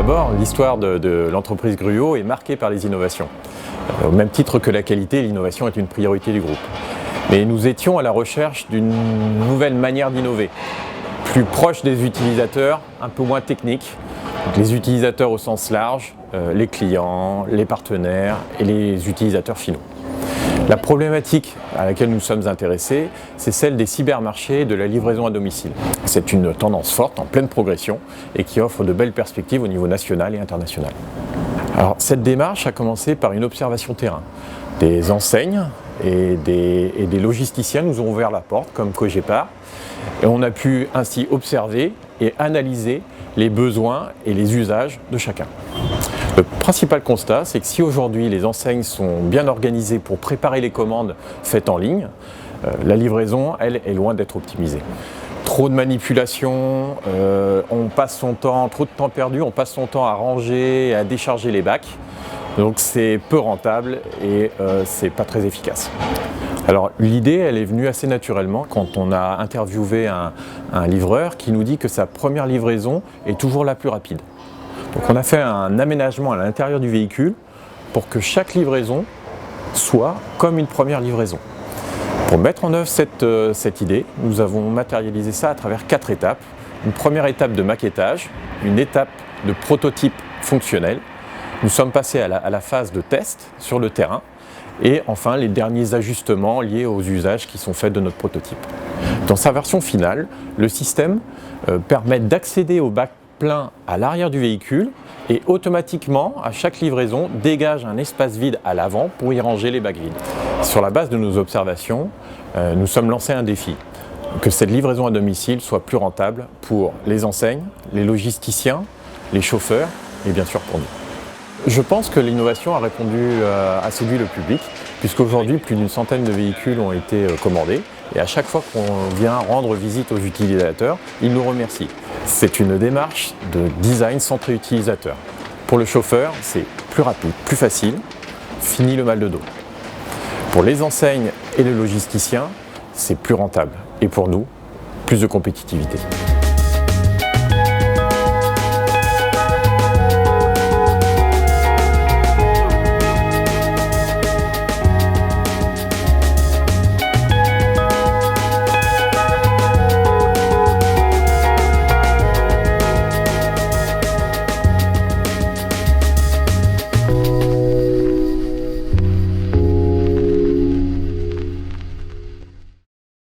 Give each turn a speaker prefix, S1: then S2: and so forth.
S1: D'abord, l'histoire de l'entreprise Gruau est marquée par les innovations. Au même titre que la qualité, l'innovation est une priorité du groupe. Mais nous étions à la recherche d'une nouvelle manière d'innover, plus proche des utilisateurs, un peu moins technique. Donc les utilisateurs au sens large, les clients, les partenaires et les utilisateurs finaux. La problématique à laquelle nous sommes intéressés, c'est celle des cybermarchés et de la livraison à domicile. C'est une tendance forte, en pleine progression, et qui offre de belles perspectives au niveau national et international. Alors, cette démarche a commencé par une observation terrain. Des enseignes et des logisticiens nous ont ouvert la porte, comme Cogépar, et on a pu ainsi observer et analyser les besoins et les usages de chacun. Le principal constat, c'est que si aujourd'hui les enseignes sont bien organisées pour préparer les commandes faites en ligne, la livraison, elle, est loin d'être optimisée. Trop de manipulations, on passe son temps, trop de temps perdu, on passe son temps à ranger et à décharger les bacs. Donc c'est peu rentable et c'est pas très efficace. Alors l'idée, elle est venue assez naturellement quand on a interviewé un livreur qui nous dit que sa première livraison est toujours la plus rapide. Donc on a fait un aménagement à l'intérieur du véhicule pour que chaque livraison soit comme une première livraison. Pour mettre en œuvre cette idée, nous avons matérialisé ça à travers 4 étapes. Une première étape de maquettage, une étape de prototype fonctionnel. Nous sommes passés à la phase de test sur le terrain et enfin les derniers ajustements liés aux usages qui sont faits de notre prototype. Dans sa version finale, le système permet d'accéder au bac plein à l'arrière du véhicule et automatiquement, à chaque livraison, dégage un espace vide à l'avant pour y ranger les bacs vides. Sur la base de nos observations, nous sommes lancés un défi, que cette livraison à domicile soit plus rentable pour les enseignes, les logisticiens, les chauffeurs et bien sûr pour nous. Je pense que l'innovation a séduit le public, puisqu'aujourd'hui plus d'une centaine de véhicules ont été commandés et à chaque fois qu'on vient rendre visite aux utilisateurs, ils nous remercient. C'est une démarche de design centré utilisateur. Pour le chauffeur, c'est plus rapide, plus facile, fini le mal de dos. Pour les enseignes et les logisticiens, c'est plus rentable. Et pour nous, plus de compétitivité.